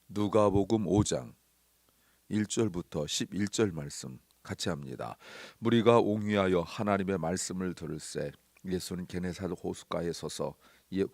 누가복음 5장 1절부터 11절 말씀 같이 합니다. 무리가 옹위하여 하나님의 말씀을 들을새 예수는 게네사렛 호숫가에 서서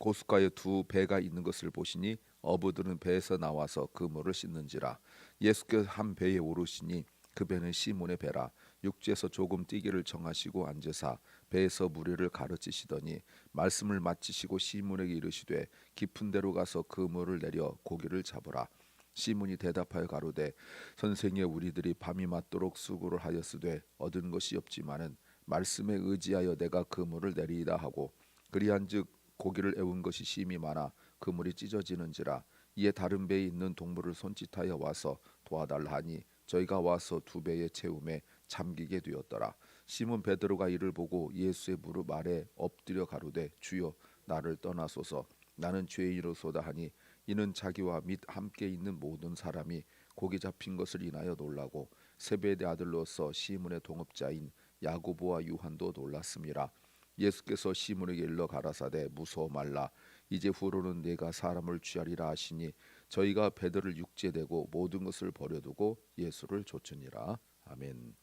호숫가에 두 배가 있는 것을 보시니 어부들은 배에서 나와서 그 물을 씻는지라. 예수께서 한 배에 오르시니 그 배는 시몬의 배라. 육지에서 조금 뛰기를 정하시고 앉으사 배에서 무리를 가르치시더니 말씀을 마치시고 시몬에게 이르시되 깊은 데로 가서 그 물을 내려 고기를 잡으라. 시몬이 대답하여 가로되 선생의 우리들이 밤이 맞도록 수고를 하였으되 얻은 것이 없지만은 말씀에 의지하여 내가 그물을 내리이다 하고 그리한즉 고기를 애운 것이 심히 많아 그물이 찢어지는지라. 이에 다른 배에 있는 동물을 손짓하여 와서 도와달라 하니 저희가 와서 두 배에 채움에 잠기게 되었더라. 시몬 베드로가 이를 보고 예수의 무릎 아래 엎드려 가로되 주여 나를 떠나소서 나는 죄인이로소다 하니 이는 자기와 및 함께 있는 모든 사람이 고기 잡힌 것을 인하여 놀라고 세베대 아들로서 시몬의 동업자인 야고보와 요한도 놀랐음이라. 예수께서 시몬에게 일러 가라사대 무서워 말라. 이제 후로는 내가 사람을 취하리라 하시니 저희가 배들을 육지에 대고 모든 것을 버려두고 예수를 좇으니라. 아멘.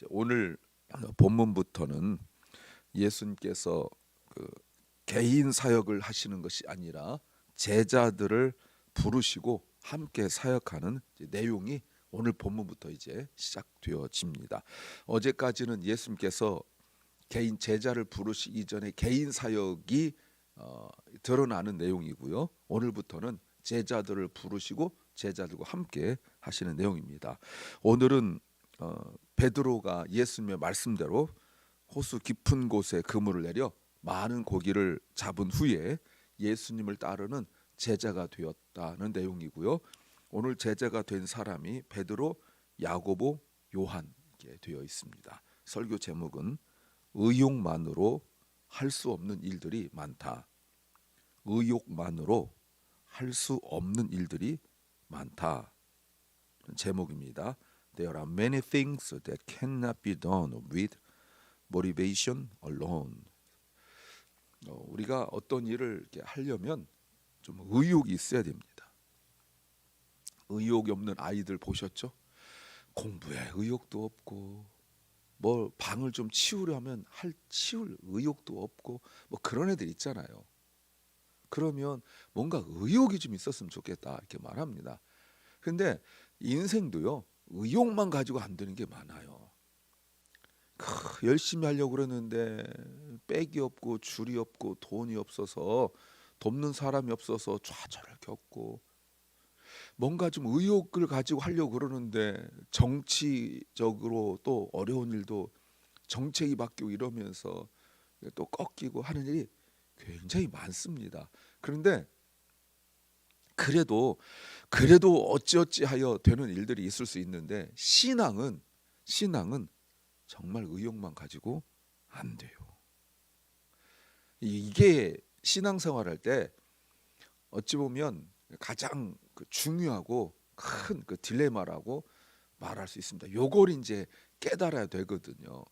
오늘 본문부터는 예수님께서 개인 사역을 하시는 것이 아니라 제자들을 부르시고 함께 사역하는 내용이 오늘 본문부터 이제 시작되어집니다. 어제까지는 예수님께서 개인 제자를 부르시기 이전에 개인 사역이 드러나는 내용이고요. 오늘부터는 제자들을 부르시고 제자들과 함께 하시는 내용입니다. 오늘은 베드로가 예수님의 말씀대로 호수 깊은 곳에 그물을 내려 많은 고기를 잡은 후에 예수님을 따르는 제자가 되었다는 내용이고요. 오늘 제자가 된 사람이 베드로, 야고보, 요한 이렇게 되어 있습니다. 설교 제목은 의욕만으로 할 수 없는 일들이 많다. 의욕만으로 할 수 없는 일들이 많다. 제목입니다. There are many things that cannot be done with motivation alone. 우리가 어떤 일을 이렇게 하려면 좀 의욕이 있어야 됩니다. 의욕이 없는 아이들 보셨죠? 공부에 의욕도 없고 뭐 방을 좀 치우려면 치울 의욕도 없고 뭐 그런 애들 있잖아요. 그러면 뭔가 의욕이 좀 있었으면 좋겠다 이렇게 말합니다. 근데 인생도요 의욕만 가지고 안 되는 게 많아요. 열심히 하려고 그러는데 백이 없고 줄이 없고 돈이 없어서 돕는 사람이 없어서 좌절을 겪고 뭔가 좀 의욕을 가지고 하려고 그러는데 정치적으로 또 어려운 일도 정책이 바뀌고 이러면서 또 꺾이고 하는 일이 굉장히 많습니다. 그런데 그래도 어찌어찌하여 되는 일들이 있을 수 있는데 신앙은 정말 의욕만 가지고 안 돼요. 이게 신앙생활할 때 어찌 보면 가장 중요하고 큰 딜레마라고 말할 수 있습니다. 요걸 이제 깨달아야 되거든요.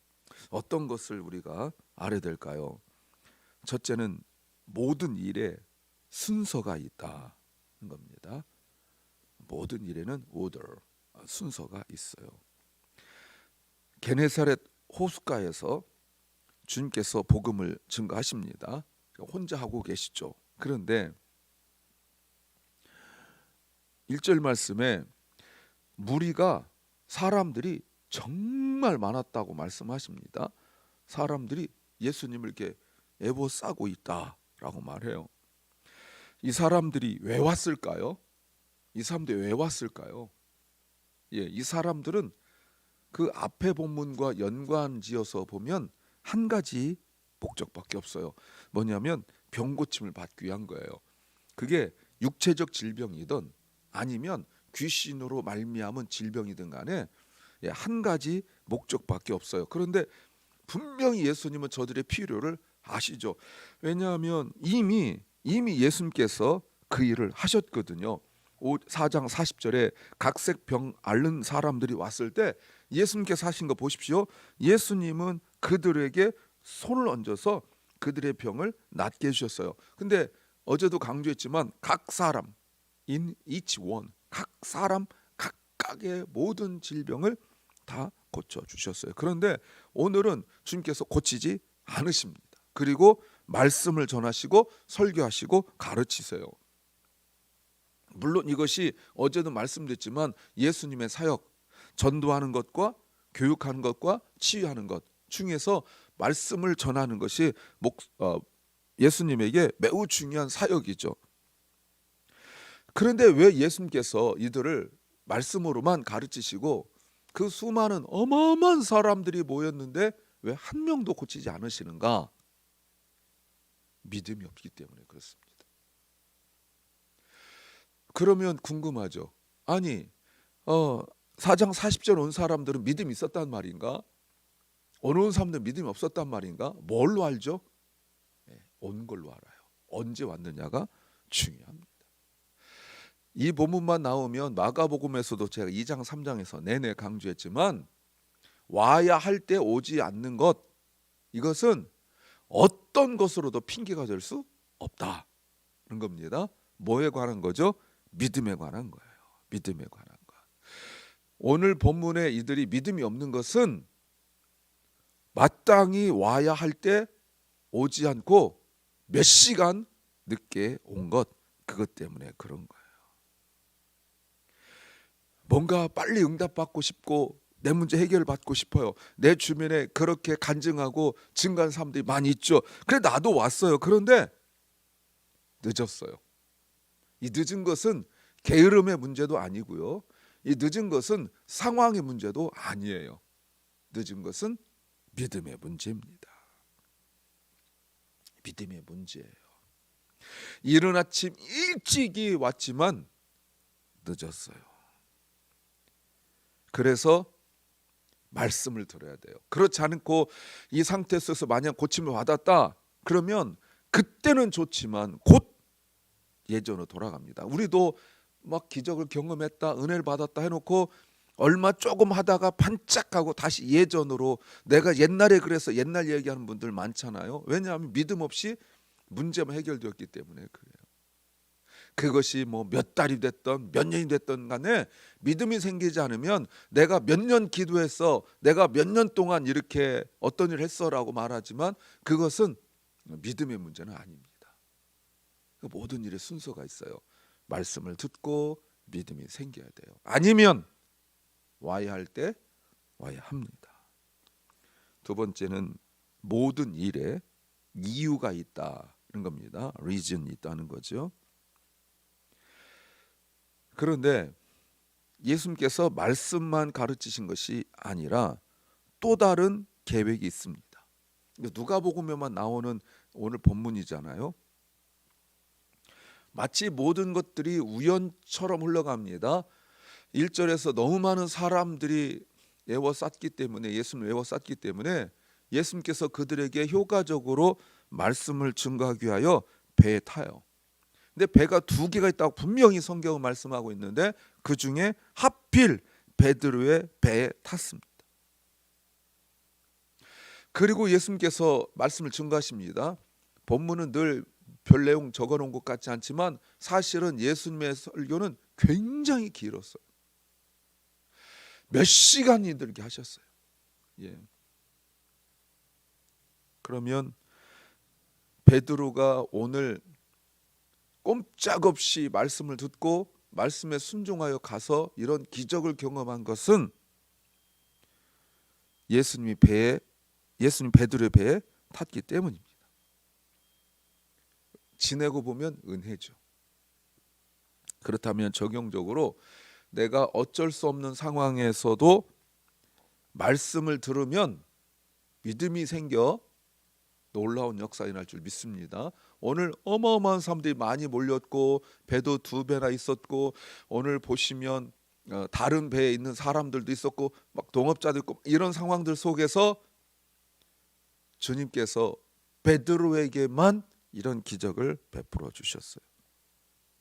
어떤 것을 우리가 알아야 될까요? 첫째는 모든 일에 순서가 있다는 겁니다. 모든 일에는 order, 순서가 있어요. 게네사렛 호숫가에서 주님께서 복음을 증거하십니다. 혼자 하고 계시죠. 그런데 1절 말씀에 무리가 사람들이 정말 많았다고 말씀하십니다. 사람들이 예수님을 이렇게 애워싸고 있다라고 말해요. 이 사람들이 왜 왔을까요? 이 사람들은 그 앞에 본문과 연관지어서 보면 한 가지 목적밖에 없어요. 뭐냐면 병 고침을 받기 위한 거예요. 그게 육체적 질병이든 아니면 귀신으로 말미암은 질병이든 간에 한 가지 목적밖에 없어요. 그런데 분명히 예수님은 저들의 필요를 아시죠. 왜냐하면 이미 예수님께서 그 일을 하셨거든요. 4장 40절에 각색 병 앓는 사람들이 왔을 때 예수님께서 하신 거 보십시오. 예수님은 그들에게 손을 얹어서 그들의 병을 낫게 해주셨어요. 근데 어제도 강조했지만 각 사람 in each one, 각 사람 각각의 모든 질병을 다 고쳐주셨어요. 그런데 오늘은 주님께서 고치지 않으십니다. 그리고 말씀을 전하시고 설교하시고 가르치세요. 물론 이것이 어제도 말씀드렸지만 예수님의 사역, 전도하는 것과 교육하는 것과 치유하는 것 중에서 말씀을 전하는 것이 예수님에게 매우 중요한 사역이죠. 그런데 왜 예수님께서 이들을 말씀으로만 가르치시고 그 수많은 어마어마한 사람들이 모였는데 왜 한 명도 고치지 않으시는가? 믿음이 없기 때문에 그렇습니다. 그러면 궁금하죠. 아니 4장 40절 온 사람들은 믿음이 있었단 말인가? 오늘 온 사람들은 믿음이 없었단 말인가? 뭘로 알죠? 온 걸로 알아요. 언제 왔느냐가 중요합니다. 이 본문만 나오면 마가복음에서도 제가 2장 3장에서 내내 강조했지만 와야 할 때 오지 않는 것, 이것은 어떤 것으로도 핑계가 될 수 없다는 겁니다. 뭐에 관한 거죠? 믿음에 관한 거예요. 믿음에 관한 것. 오늘 본문에 이들이 믿음이 없는 것은 마땅히 와야 할 때 오지 않고 몇 시간 늦게 온 것, 그것 때문에 그런 거예요. 뭔가 빨리 응답받고 싶고 내 문제 해결받고 싶어요. 내 주변에 그렇게 간증하고 증가한 사람들이 많이 있죠. 그래 나도 왔어요. 그런데 늦었어요. 이 늦은 것은 게으름의 문제도 아니고요. 이 늦은 것은 상황의 문제도 아니에요. 늦은 것은 믿음의 문제입니다. 믿음의 문제예요. 이른 아침 일찍이 왔지만 늦었어요. 그래서 말씀을 들어야 돼요. 그렇지 않고 이 상태 속에서 만약 고침을 받았다 그러면 그때는 좋지만 곧 예전으로 돌아갑니다. 우리도 막 기적을 경험했다, 은혜를 받았다 해놓고 얼마 조금 하다가 반짝하고 다시 예전으로, 내가 옛날에 그래서 옛날 얘기하는 분들 많잖아요. 왜냐하면 믿음 없이 문제만 해결되었기 때문에 그래요. 그것이 뭐 몇 달이 됐던 몇 년이 됐던 간에 믿음이 생기지 않으면 내가 몇 년 기도했어, 내가 몇 년 동안 이렇게 어떤 일을 했어라고 말하지만 그것은 믿음의 문제는 아닙니다. 모든 일에 순서가 있어요. 말씀을 듣고 믿음이 생겨야 돼요. 아니면 와야 할 때 와야 합니다. 두 번째는 모든 일에 이유가 있다는 겁니다. reason이 있다는 거죠. 그런데 예수님께서 말씀만 가르치신 것이 아니라 또 다른 계획이 있습니다. 누가복음에만 나오는 오늘 본문이잖아요. 마치 모든 것들이 우연처럼 흘러갑니다. 1절에서 너무 많은 사람들이 에워쌌기 때문에, 예수님을 에워쌌기 때문에 예수님께서 그들에게 효과적으로 말씀을 증거하기 위하여 배에 타요. 근데 배가 두 개가 있다고 분명히 성경은 말씀하고 있는데 그 중에 하필 베드로의 배에 탔습니다. 그리고 예수님께서 말씀을 증거하십니다. 본문은 늘 별 내용 적어놓은 것 같지 않지만 사실은 예수님의 설교는 굉장히 길었어요. 몇 시간이 들게 하셨어요. 예. 그러면 베드로가 오늘 꼼짝없이 말씀을 듣고 말씀에 순종하여 가서 이런 기적을 경험한 것은 예수님 베드로의 배에 탔기 때문입니다. 지내고 보면 은혜죠. 그렇다면 적용적으로 내가 어쩔 수 없는 상황에서도 말씀을 들으면 믿음이 생겨 놀라운 역사 일어날 줄 믿습니다. 오늘 어마어마한 사람들이 많이 몰렸고 배도 두 배나 있었고 오늘 보시면 다른 배에 있는 사람들도 있었고 막 동업자도 있고 이런 상황들 속에서 주님께서 베드로에게만 이런 기적을 베풀어 주셨어요.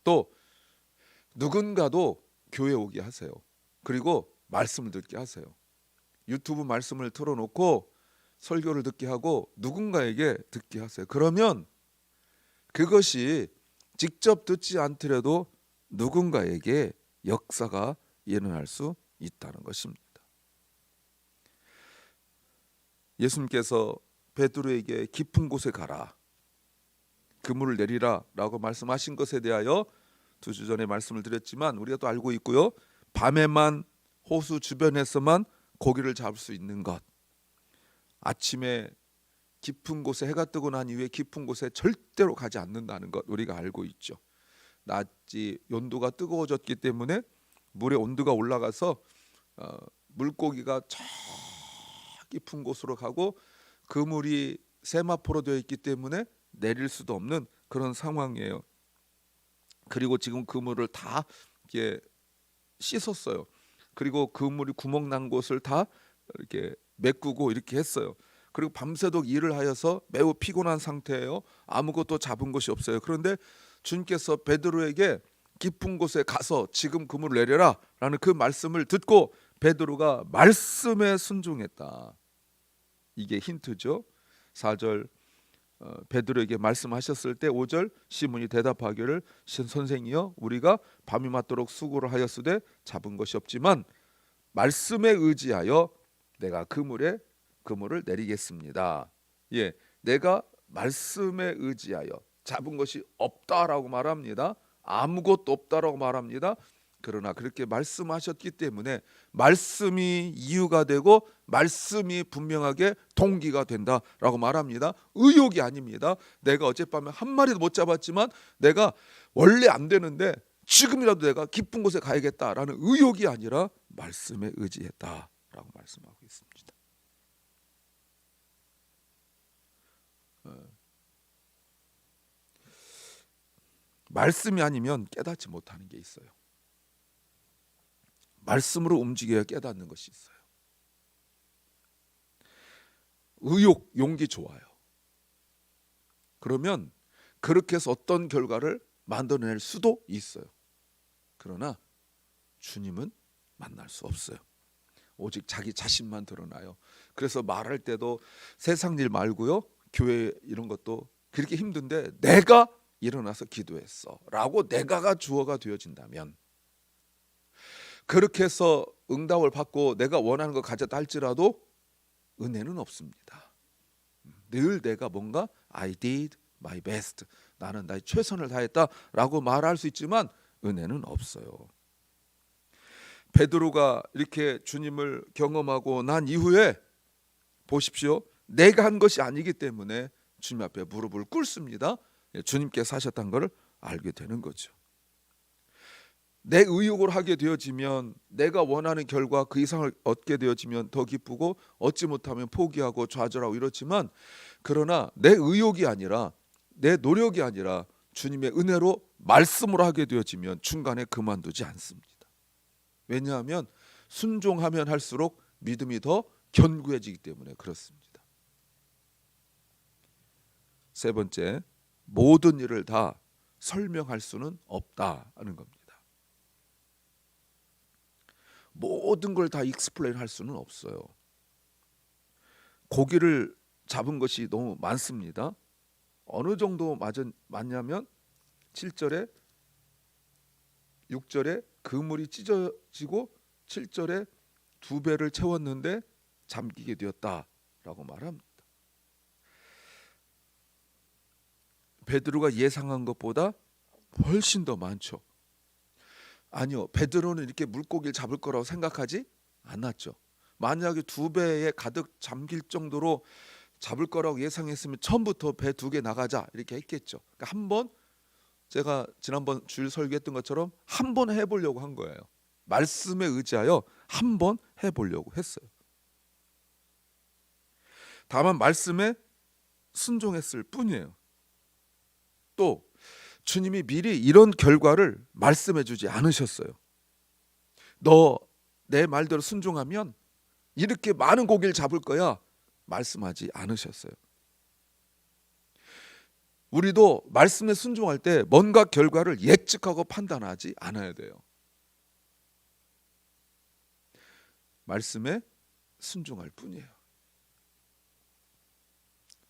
또 누군가도 교회 오게 하세요. 그리고 말씀을 듣게 하세요. 유튜브 말씀을 틀어놓고 설교를 듣게 하고 누군가에게 듣게 하세요. 그러면 그것이 직접 듣지 않더라도 누군가에게 역사가 일어날 수 있다는 것입니다. 예수님께서 베드로에게 깊은 곳에 가라, 그물을 내리라 라고 말씀하신 것에 대하여 2주 전에 말씀을 드렸지만 우리가 또 알고 있고요. 밤에만 호수 주변에서만 고기를 잡을 수 있는 것, 아침에 깊은 곳에 해가 뜨고 난 이후에 깊은 곳에 절대로 가지 않는다는 것 우리가 알고 있죠. 낮이 온도가 뜨거워졌기 때문에 물의 온도가 올라가서 물고기가 저 깊은 곳으로 가고 그물이 세마포로 되어 있기 때문에 내릴 수도 없는 그런 상황이에요. 그리고 지금 그물을 다 이렇게 씻었어요. 그리고 그물이 구멍 난 곳을 다 이렇게 메꾸고 이렇게 했어요. 그리고 밤새도록 일을 하여서 매우 피곤한 상태예요. 아무것도 잡은 것이 없어요. 그런데 주님께서 베드로에게 깊은 곳에 가서 지금 그물을 내려라 라는 그 말씀을 듣고 베드로가 말씀에 순종했다. 이게 힌트죠. 4절 베드로에게 말씀하셨을 때 5절 시몬이 대답하기를 선생이여 우리가 밤이 맞도록 수고를 하였으되 잡은 것이 없지만 말씀에 의지하여 내가 그물을 내리겠습니다. 예, 내가 말씀에 의지하여 잡은 것이 없다라고 말합니다. 아무것도 없다라고 말합니다. 그러나 그렇게 말씀하셨기 때문에 말씀이 이유가 되고 말씀이 분명하게 동기가 된다라고 말합니다. 의욕이 아닙니다. 내가 어젯밤에 한 마리도 못 잡았지만 내가 원래 안 되는데 지금이라도 내가 깊은 곳에 가야겠다라는 의욕이 아니라 말씀에 의지했다라고 말씀하고 있습니다. 말씀이 아니면 깨닫지 못하는 게 있어요. 말씀으로 움직여야 깨닫는 것이 있어요. 의욕, 용기 좋아요. 그러면 그렇게 해서 어떤 결과를 만들어낼 수도 있어요. 그러나 주님은 만날 수 없어요. 오직 자기 자신만 드러나요. 그래서 말할 때도 세상 일 말고요, 교회 이런 것도 그렇게 힘든데 내가 일어나서 기도했어 라고 내가가 주어가 되어진다면, 그렇게 해서 응답을 받고 내가 원하는 거 가졌다 할지라도 은혜는 없습니다. 늘 내가 뭔가 I did my best, 나는 나의 최선을 다했다라고 말할 수 있지만 은혜는 없어요. 베드로가 이렇게 주님을 경험하고 난 이후에 보십시오. 내가 한 것이 아니기 때문에 주님 앞에 무릎을 꿇습니다. 주님께서 하셨다는 것을 알게 되는 거죠. 내 의욕으로 하게 되어지면 내가 원하는 결과 그 이상을 얻게 되어지면 더 기쁘고 얻지 못하면 포기하고 좌절하고 이렇지만, 그러나 내 의욕이 아니라 내 노력이 아니라 주님의 은혜로 말씀으로 하게 되어지면 중간에 그만두지 않습니다. 왜냐하면 순종하면 할수록 믿음이 더 견고해지기 때문에 그렇습니다. 세 번째, 모든 일을 다 설명할 수는 없다는 겁니다. 모든 걸 다 익스플레인 할 수는 없어요. 고기를 잡은 것이 너무 많습니다. 어느 정도 맞냐면 7절에 6절에 그물이 찢어지고 7절에 2배를 채웠는데 잠기게 되었다라고 말합니다. 베드로가 예상한 것보다 훨씬 더 많죠. 아니요, 베드로는 이렇게 물고기를 잡을 거라고 생각하지 않았죠. 만약에 2배에 가득 잠길 정도로 잡을 거라고 예상했으면 처음부터 배 2개 나가자 이렇게 했겠죠. 그러니까 한번, 제가 지난번 주일 설교했던 것처럼 한번 해보려고 한 거예요. 말씀에 의지하여 한번 해보려고 했어요. 다만 말씀에 순종했을 뿐이에요. 또 주님이 미리 이런 결과를 말씀해 주지 않으셨어요. 너 내 말대로 순종하면 이렇게 많은 고기를 잡을 거야, 말씀하지 않으셨어요. 우리도 말씀에 순종할 때 뭔가 결과를 예측하고 판단하지 않아야 돼요. 말씀에 순종할 뿐이에요.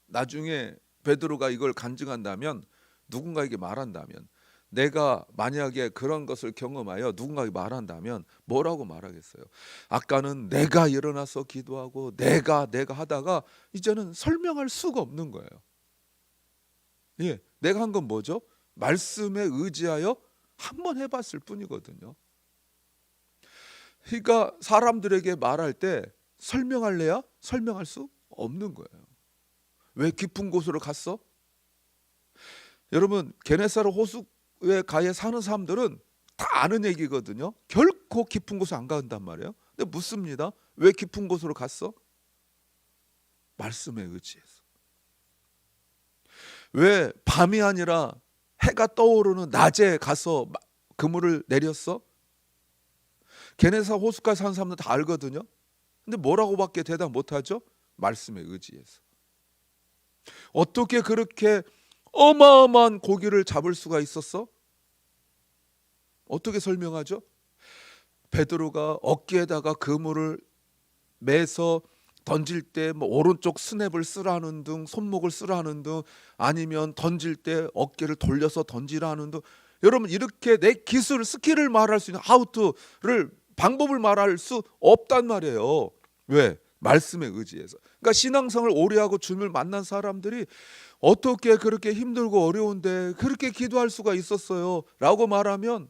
나중에 베드로가 이걸 간증한다면, 누군가에게 말한다면 내가 만약에 그런 것을 경험하여 누군가에게 말한다면 뭐라고 말하겠어요? 아까는 내가 일어나서 기도하고 내가 하다가 이제는 설명할 수가 없는 거예요. 예, 내가 한 건 뭐죠? 말씀에 의지하여 한번 해봤을 뿐이거든요. 그러니까 사람들에게 말할 때 설명할래야 설명할 수 없는 거예요. 왜 깊은 곳으로 갔어? 여러분, 게네사렛 호수에 가에 사는 사람들은 다 아는 얘기거든요. 결코 깊은 곳에 안 간단 말이에요. 근데 묻습니다. 왜 깊은 곳으로 갔어? 말씀에 의지해서. 왜 밤이 아니라 해가 떠오르는 낮에 가서 그물을 내렸어? 게네사 호숫가에 사는 사람들 다 알거든요. 근데 뭐라고밖에 대답 못하죠? 말씀에 의지해서. 어떻게 그렇게 어마어마한 고기를 잡을 수가 있었어? 어떻게 설명하죠? 베드로가 어깨에다가 그물을 매서 던질 때 뭐 오른쪽 스냅을 쓰라는 등, 손목을 쓰라는 등, 아니면 던질 때 어깨를 돌려서 던지라는 등, 여러분 이렇게 내 기술, 스킬을 말할 수 있는 하우투를 방법을 말할 수 없단 말이에요. 왜? 말씀에 의지해서. 그러니까 신앙생활을 오래 하고 주님을 만난 사람들이 어떻게 그렇게 힘들고 어려운데 그렇게 기도할 수가 있었어요? 라고 말하면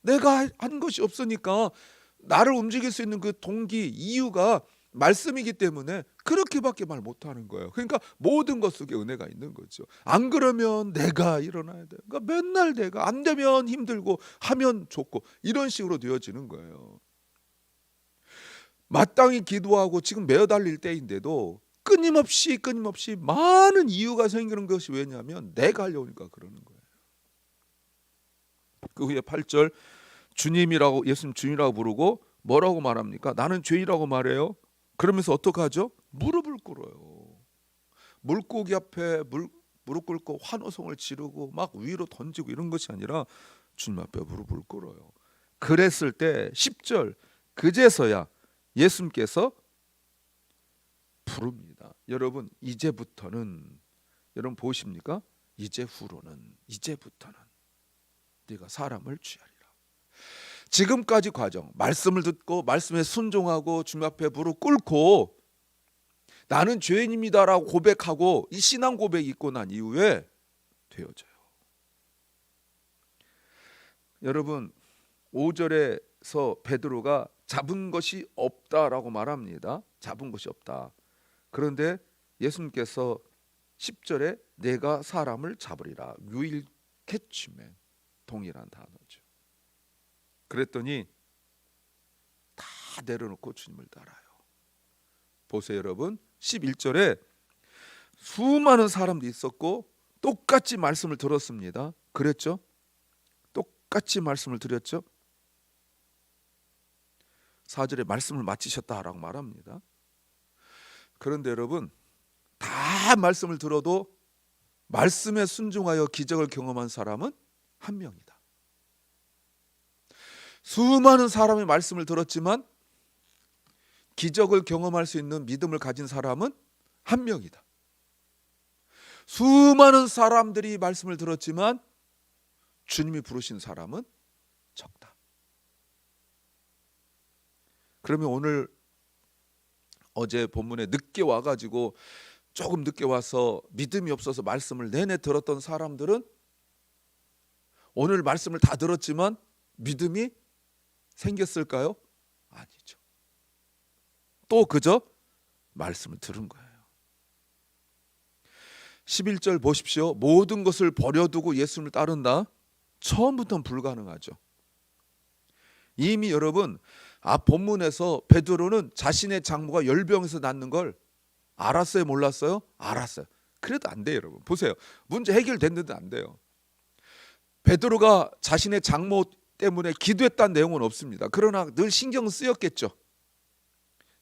내가 한 것이 없으니까 나를 움직일 수 있는 그 동기, 이유가 말씀이기 때문에 그렇게밖에 말 못하는 거예요. 그러니까 모든 것 속에 은혜가 있는 거죠. 안 그러면 내가 일어나야 돼. 그러니까 맨날 내가 안 되면 힘들고 하면 좋고 이런 식으로 되어지는 거예요. 마땅히 기도하고 지금 매어 달릴 때인데도 끊임없이 많은 이유가 생기는 것이 왜냐하면 내가 하려니까 그러는 거예요. 그 후에 8절, 주님이라고, 예수님 주님이라고 부르고 뭐라고 말합니까? 나는 죄인이라고 말해요. 그러면서 어떻게 하죠? 무릎을 꿇어요. 물고기 앞에 무릎 꿇고 환호성을 지르고 막 위로 던지고 이런 것이 아니라 주님 앞에 무릎을 꿇어요. 그랬을 때 10절, 그제서야 예수님께서 부릅니다. 여러분, 이제부터는, 여러분 보십니까? 이제부터는 네가 사람을 취하리라. 지금까지 과정, 말씀을 듣고 말씀에 순종하고 주님 앞에 무릎 꿇고 나는 죄인입니다라고 고백하고 이 신앙 고백이 있고 난 이후에 되어져요. 여러분, 5절에서 베드로가 잡은 것이 없다라고 말합니다. 잡은 것이 없다. 그런데 예수님께서 10절에 내가 사람을 잡으리라, 유일 캐치맨, 동일한 단어죠. 그랬더니 다 내려놓고 주님을 따라요. 보세요 여러분, 11절에 수많은 사람들이 있었고 똑같이 말씀을 들었습니다. 그랬죠? 똑같이 말씀을 드렸죠? 4절에 말씀을 마치셨다라고 말합니다. 그런데 여러분, 다 말씀을 들어도 말씀에 순종하여 기적을 경험한 사람은 한 명이다. 수많은 사람의 말씀을 들었지만 기적을 경험할 수 있는 믿음을 가진 사람은 한 명이다. 수많은 사람들이 말씀을 들었지만 주님이 부르신 사람은 적다. 그러면 오늘 어제 본문에 늦게 와가지고 조금 늦게 와서 믿음이 없어서 말씀을 내내 들었던 사람들은 오늘 말씀을 다 들었지만 믿음이 생겼을까요? 아니죠. 또 그저 말씀을 들은 거예요. 11절 보십시오. 모든 것을 버려두고 예수님을 따른다. 처음부터는 불가능하죠. 이미 여러분, 앞 본문에서 베드로는 자신의 장모가 열병에서 낫는 걸 알았어요, 몰랐어요? 알았어요. 그래도 안 돼요, 여러분. 보세요. 문제 해결됐는데 안 돼요. 베드로가 자신의 장모 때문에 기도했다는 내용은 없습니다. 그러나 늘 신경은 쓰였겠죠.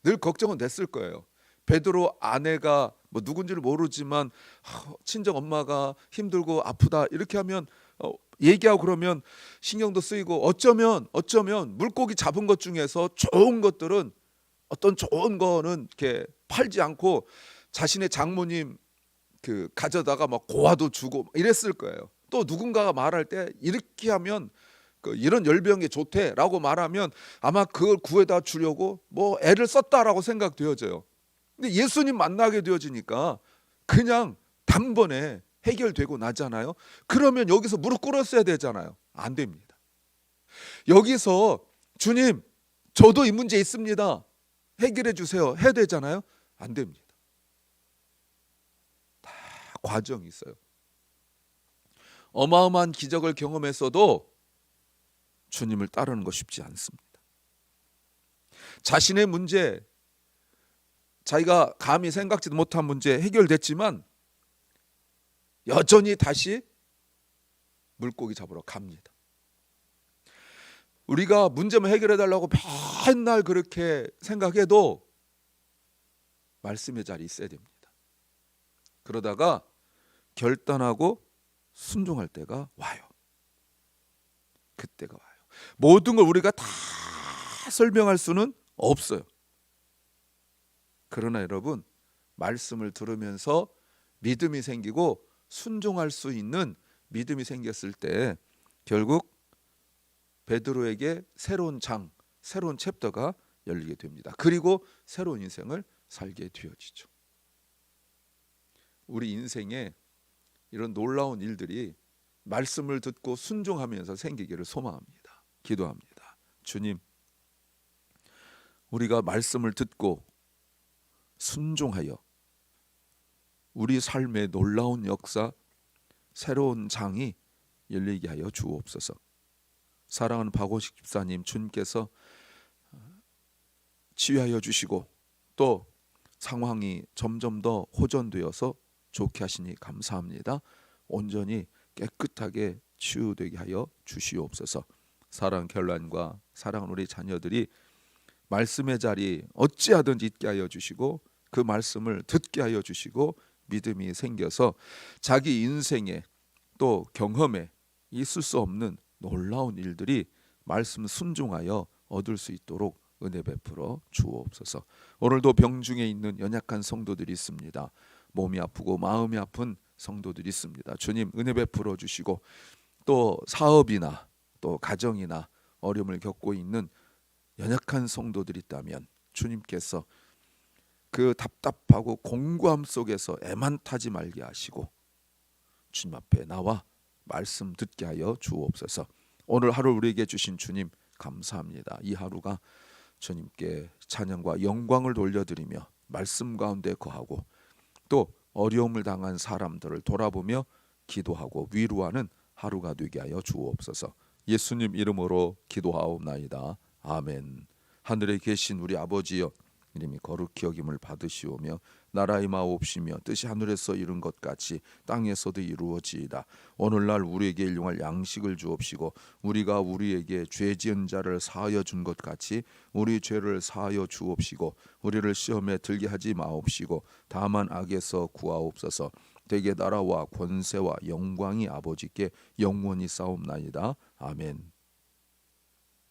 늘 걱정은 됐을 거예요. 베드로 아내가 뭐 누군지를 모르지만 친정 엄마가 힘들고 아프다 이렇게 하면 얘기하고 그러면 신경도 쓰이고, 어쩌면 물고기 잡은 것 중에서 좋은 것들은, 어떤 좋은 거는 이렇게 팔지 않고 자신의 장모님 그 가져다가 막 고아도 주고 이랬을 거예요. 또 누군가가 말할 때 이렇게 하면 이런 열병에 좋대라고 말하면 아마 그걸 구해다 주려고 뭐 애를 썼다라고 생각되어져요. 근데 예수님 만나게 되어지니까 그냥 단번에 해결되고 나잖아요. 그러면 여기서 무릎 꿇었어야 되잖아요. 안 됩니다. 여기서 주님, 저도 이 문제 있습니다, 해결해 주세요 해야 되잖아요. 안 됩니다. 다 과정이 있어요. 어마어마한 기적을 경험했어도 주님을 따르는 거 쉽지 않습니다. 자신의 문제, 자기가 감히 생각지도 못한 문제 해결됐지만 여전히 다시 물고기 잡으러 갑니다. 우리가 문제만 해결해 달라고 맨날 그렇게 생각해도 말씀의 자리에 있어야 됩니다. 그러다가 결단하고 순종할 때가 와요. 그때가 와요. 모든 걸 우리가 다 설명할 수는 없어요. 그러나 여러분, 말씀을 들으면서 믿음이 생기고 순종할 수 있는 믿음이 생겼을 때 결국 베드로에게 새로운 장, 새로운 챕터가 열리게 됩니다. 그리고 새로운 인생을 살게 되어지죠. 우리 인생에 이런 놀라운 일들이 말씀을 듣고 순종하면서 생기기를 소망합니다. 기도합니다. 주님, 우리가 말씀을 듣고 순종하여 우리 삶의 놀라운 역사, 새로운 장이 열리게 하여 주옵소서. 사랑하는 박오식 집사님, 주님께서 치유하여 주시고 또 상황이 점점 더 호전되어서 좋게 하시니 감사합니다. 온전히 깨끗하게 치유되게 하여 주시옵소서. 사랑 결란과 사랑하는 우리 자녀들이 말씀의 자리 어찌하든지 있게 하여 주시고 그 말씀을 듣게 하여 주시고 믿음이 생겨서 자기 인생에 또 경험에 있을 수 없는 놀라운 일들이 말씀 순종하여 얻을 수 있도록 은혜 베풀어 주옵소서. 오늘도 병중에 있는 연약한 성도들이 있습니다. 몸이 아프고 마음이 아픈 성도들이 있습니다. 주님, 은혜 베풀어 주시고 또 사업이나 또 가정이나 어려움을 겪고 있는 연약한 성도들이 있다면 주님께서 그 답답하고 공고함 속에서 애만타지 말게 하시고 주님 앞에 나와 말씀 듣게 하여 주옵소서. 오늘 하루 우리에게 주신 주님 감사합니다. 이 하루가 주님께 찬양과 영광을 돌려드리며 말씀 가운데 거하고 또 어려움을 당한 사람들을 돌아보며 기도하고 위로하는 하루가 되게 하여 주옵소서. 예수님 이름으로 기도하옵나이다. 아멘. 하늘에 계신 우리 아버지여, 이름이 거룩히 여김을 받으시오며 나라의 마옵시며 뜻이 하늘에서 이룬 것 같이 땅에서도 이루어지이다. 오늘날 우리에게 일용할 양식을 주옵시고 우리가 우리에게 죄 지은 자를 사하여 준 것 같이 우리 죄를 사하여 주옵시고 우리를 시험에 들게 하지 마옵시고 다만 악에서 구하옵소서. 대개 나라와 권세와 영광이 아버지께 영원히 싸움나이다. 아멘.